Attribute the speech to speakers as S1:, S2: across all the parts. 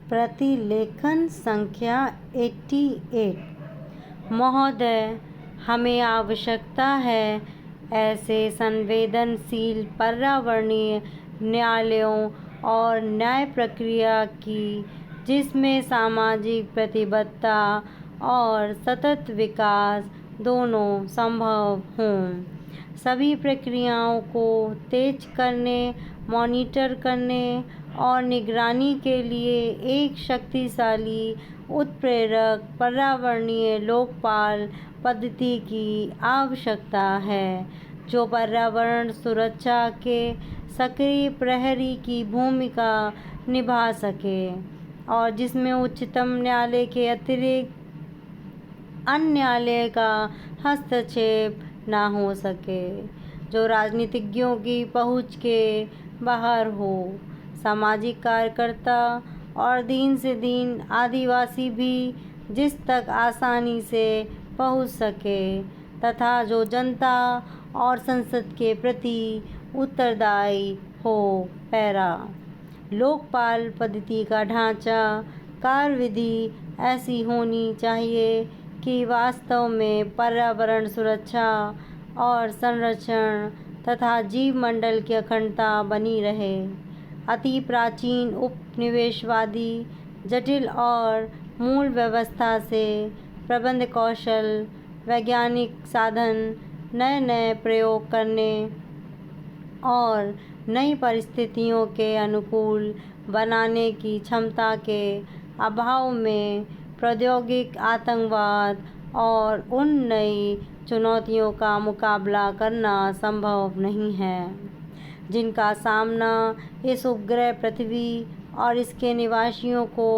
S1: प्रतिलेखन संख्या 88। महोदय, हमें आवश्यकता है ऐसे संवेदनशील पर्यावरणीय न्यायालयों और न्याय प्रक्रिया की जिसमें सामाजिक प्रतिबद्धता और सतत विकास दोनों संभव हों। सभी प्रक्रियाओं को तेज करने, मॉनिटर करने और निगरानी के लिए एक शक्तिशाली उत्प्रेरक पर्यावरणीय लोकपाल पद्धति की आवश्यकता है, जो पर्यावरण सुरक्षा के सक्रिय प्रहरी की भूमिका निभा सके और जिसमें उच्चतम न्यायालय के अतिरिक्त अन्य न्यायालय का हस्तक्षेप न हो सके, जो राजनीतिज्ञों की पहुंच के बाहर हो। सामाजिक कार्यकर्ता और दीन से दीन आदिवासी भी जिस तक आसानी से पहुंच सके तथा जो जनता और संसद के प्रति उत्तरदायी हो। पैरा। लोकपाल पद्धति का ढांचा कार्यविधि ऐसी होनी चाहिए कि वास्तव में पर्यावरण सुरक्षा और संरक्षण तथा जीव मंडल की अखंडता बनी रहे। अति प्राचीन उपनिवेशवादी जटिल और मूल व्यवस्था से प्रबंध कौशल, वैज्ञानिक साधन, नए प्रयोग करने और नई परिस्थितियों के अनुकूल बनाने की क्षमता के अभाव में प्रौद्योगिक आतंकवाद और उन नई चुनौतियों का मुकाबला करना संभव नहीं है जिनका सामना इस उपग्रह पृथ्वी और इसके निवासियों को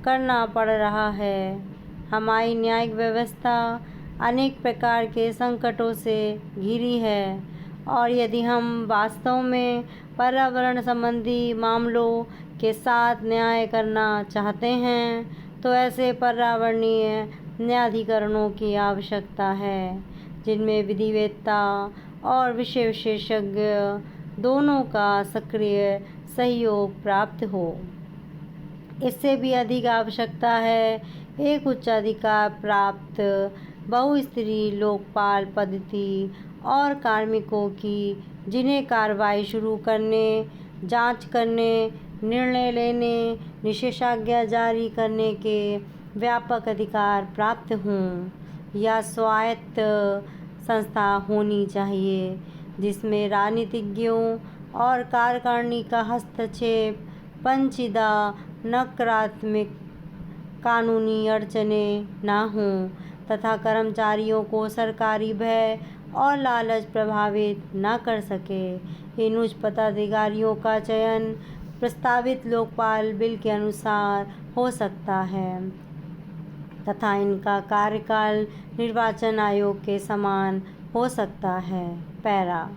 S1: करना पड़ रहा है। हमारी न्यायिक व्यवस्था अनेक प्रकार के संकटों से घिरी है और यदि हम वास्तव में पर्यावरण संबंधी मामलों के साथ न्याय करना चाहते हैं तो ऐसे पर्यावरणीय न्यायाधिकरणों की आवश्यकता है जिनमें विधिवेत्ता और विषय विशेषज्ञ दोनों का सक्रिय सहयोग प्राप्त हो। इससे भी अधिक आवश्यकता है एक उच्चाधिकार प्राप्त बहुस्तरीय लोकपाल पद्धति और कार्मिकों की जिन्हें कार्रवाई शुरू करने, जांच करने, निर्णय लेने, निषेधाज्ञा जारी करने के व्यापक अधिकार प्राप्त हों। या स्वायत्त संस्था होनी चाहिए जिसमें राजनीतिज्ञों और कार्यकारिणी का हस्तक्षेप, पेचीदा नकारात्मक कानूनी अड़चनें न हों तथा कर्मचारियों को सरकारी भय और लालच प्रभावित न कर सके। इन उच्च पदाधिकारियों का चयन प्रस्तावित लोकपाल बिल के अनुसार हो सकता है तथा इनका कार्यकाल निर्वाचन आयोग के समान हो सकता है। पैरा।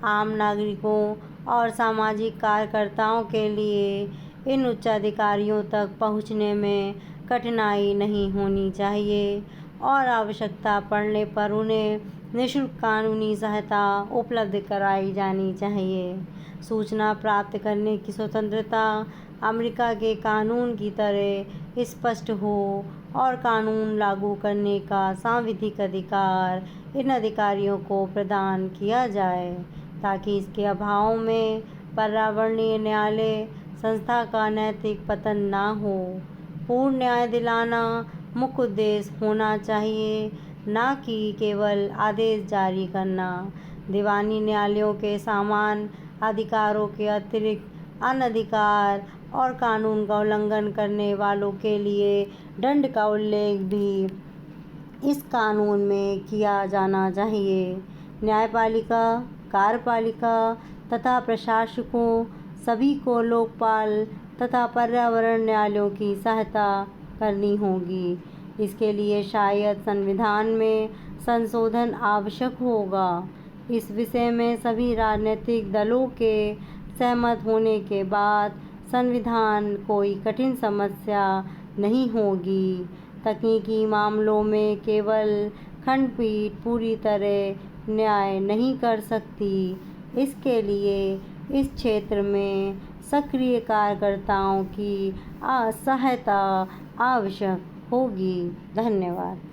S1: आम नागरिकों और सामाजिक कार्यकर्ताओं के लिए इन उच्चाधिकारियों तक पहुंचने में कठिनाई नहीं होनी चाहिए और आवश्यकता पड़ने पर उन्हें निःशुल्क कानूनी सहायता उपलब्ध कराई जानी चाहिए। सूचना प्राप्त करने की स्वतंत्रता अमेरिका के कानून की तरह स्पष्ट हो और कानून लागू करने का सांविधिक अधिकार इन अधिकारियों को प्रदान किया जाए ताकि इसके अभाव में पर्यावरणीय न्यायालय संस्था का नैतिक पतन न हो। पूर्ण न्याय दिलाना मुख्य उद्देश्य होना चाहिए, न कि केवल आदेश जारी करना। दीवानी न्यायालयों के समान अधिकारों के अतिरिक्त अन्य अधिकार और कानून का उल्लंघन करने वालों के लिए दंड का उल्लेख भी इस कानून में किया जाना चाहिए। न्यायपालिका, कार्यपालिका तथा प्रशासकों सभी को लोकपाल तथा पर्यावरण न्यायालयों की सहायता करनी होगी। इसके लिए शायद संविधान में संशोधन आवश्यक होगा। इस विषय में सभी राजनीतिक दलों के सहमत होने के बाद संविधान कोई कठिन समस्या नहीं होगी। तकनीकी मामलों में केवल खंडपीठ पूरी तरह न्याय नहीं कर सकती। इसके लिए इस क्षेत्र में सक्रिय कार्यकर्ताओं की सहायता आवश्यक होगी। धन्यवाद।